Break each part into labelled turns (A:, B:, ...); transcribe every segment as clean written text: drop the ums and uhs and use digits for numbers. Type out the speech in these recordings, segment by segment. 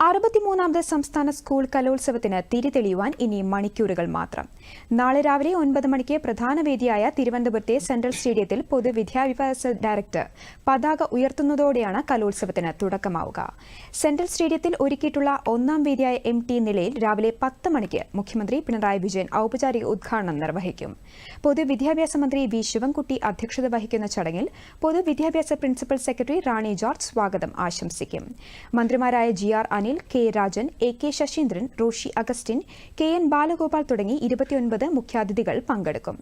A: 63ാമത് സംസ്ഥാന സ്കൂൾ കലോത്സവത്തിന് തിരിതെളിയുവാൻ ഇനി മണിക്കൂറുകൾ മാത്രം. നാളെ രാവിലെ 9 മണിക്ക് പ്രധാന വേദിയായ തിരുവനന്തപുരത്തെ സെൻട്രൽ സ്റ്റേഡിയത്തിൽ പൊതുവിദ്യാഭ്യാസ ഡയറക്ടർ പതാക ഉയർത്തുന്നതോടെയാണ് കലോത്സവത്തിന് തുടക്കമാവുക. സെൻട്രൽ സ്റ്റേഡിയത്തിൽ ഒരുക്കിയിട്ടുള്ള ഒന്നാം വേദിയായ MT നിലയിൽ രാവിലെ 10 മണിക്ക് മുഖ്യമന്ത്രി പിണറായി വിജയൻ ഔപചാരിക ഉദ്ഘാടനം നിർവഹിക്കും. പൊതുവിദ്യാഭ്യാസ മന്ത്രി വി ശിവൻകുട്ടി അധ്യക്ഷത വഹിക്കുന്ന ചടങ്ങിൽ പൊതുവിദ്യാഭ്യാസ പ്രിൻസിപ്പൽ സെക്രട്ടറി റാണി ജോർജ് സ്വാഗതം ആശംസിക്കും. മന്ത്രിമാരായ GR Anil, K Rajan, AK Saseendran, Roshy Augustine, KN Balagopal തുടങ്ങി 29 മുഖ്യാതിഥികൾ പങ്കെടുക്കും.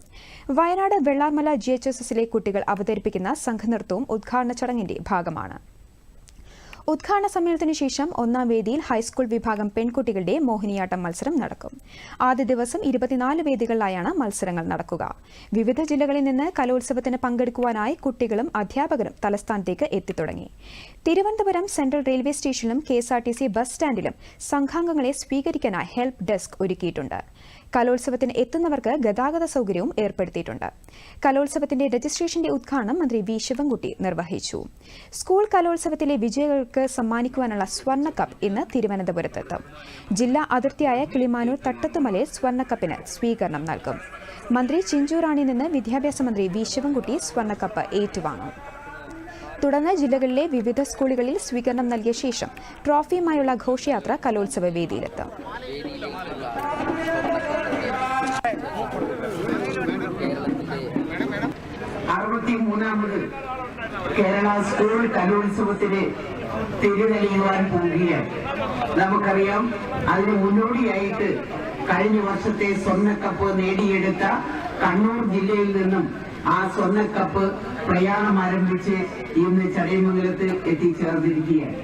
A: വയനാട് വെള്ളാർമല GHSSലെ കുട്ടികൾ അവതരിപ്പിക്കുന്ന സംഘനൃത്തവും ഉദ്ഘാടന ചടങ്ങിന്റെ ഭാഗമാണ്. ഉദ്ഘാടന സമ്മേളനത്തിന് ശേഷം ഒന്നാം വേദിയിൽ ഹൈസ്കൂൾ വിഭാഗം പെൺകുട്ടികളുടെ മോഹിനിയാട്ടം മത്സരം നടക്കും. ആദ്യ ദിവസം 24 വേദികളിലായാണ് മത്സരങ്ങൾ നടക്കുക. വിവിധ ജില്ലകളിൽ നിന്ന് കലോത്സവത്തിന് പങ്കെടുക്കുവാനായി കുട്ടികളും അധ്യാപകരും തലസ്ഥാനത്തേക്ക് എത്തിത്തുടങ്ങി. തിരുവനന്തപുരം സെൻട്രൽ റെയിൽവേ സ്റ്റേഷനിലും KSRTC ബസ് സ്റ്റാൻഡിലും സംഘാംഗങ്ങളെ സ്വീകരിക്കാനായി ഹെൽപ്പ് ഡെസ്ക് ഒരുക്കിയിട്ടുണ്ട്. കലോത്സവത്തിന് എത്തുന്നവർക്ക് ഗതാഗത സൗകര്യവും ഏർപ്പെടുത്തിയിട്ടുണ്ട്. കലോത്സവത്തിന്റെ രജിസ്ട്രേഷന്റെ ഉദ്ഘാടനം മന്ത്രി വി ശിവൻകുട്ടി നിർവഹിച്ചു. സ്കൂൾ കലോത്സവത്തിലെ വിജയികൾക്ക് സമ്മാനിക്കുവാനുള്ള സ്വർണ്ണ കപ്പ് ഇന്ന് തിരുവനന്തപുരത്തെത്തും. ജില്ലാ അതിർത്തിയായ കിളിമാനൂർ തട്ടത്തുമലയിൽ സ്വർണ്ണക്കപ്പിന് സ്വീകരണം നൽകും. മന്ത്രി ചിഞ്ചു റാണിയിൽ നിന്ന് വിദ്യാഭ്യാസ മന്ത്രി വി ശിവൻകുട്ടി സ്വർണ്ണക്കപ്പ് ഏറ്റുവാങ്ങും. തുടർന്ന് ജില്ലകളിലെ വിവിധ സ്കൂളുകളിൽ സ്വീകരണം നൽകിയ ശേഷം ട്രോഫിയുമായുള്ള ഘോഷയാത്ര കലോത്സവ വേദിയിലെത്തും.
B: കേരള സ്കൂൾ കലോത്സവത്തിന് തിരിതെളിയുവാൻ പോവുകയാണ്. നമുക്കറിയാം, അതിന് മുന്നോടിയായിട്ട് കഴിഞ്ഞ വർഷത്തെ സ്വർണ്ണക്കപ്പ് നേടിയെടുത്ത കണ്ണൂർ ജില്ലയിൽ നിന്നും ആ സ്വർണ്ണക്കപ്പ് പ്രയാണം ആരംഭിച്ച് ഇന്ന് ചടയമംഗലത്ത് എത്തിച്ചേർന്നിരിക്കുകയാണ്.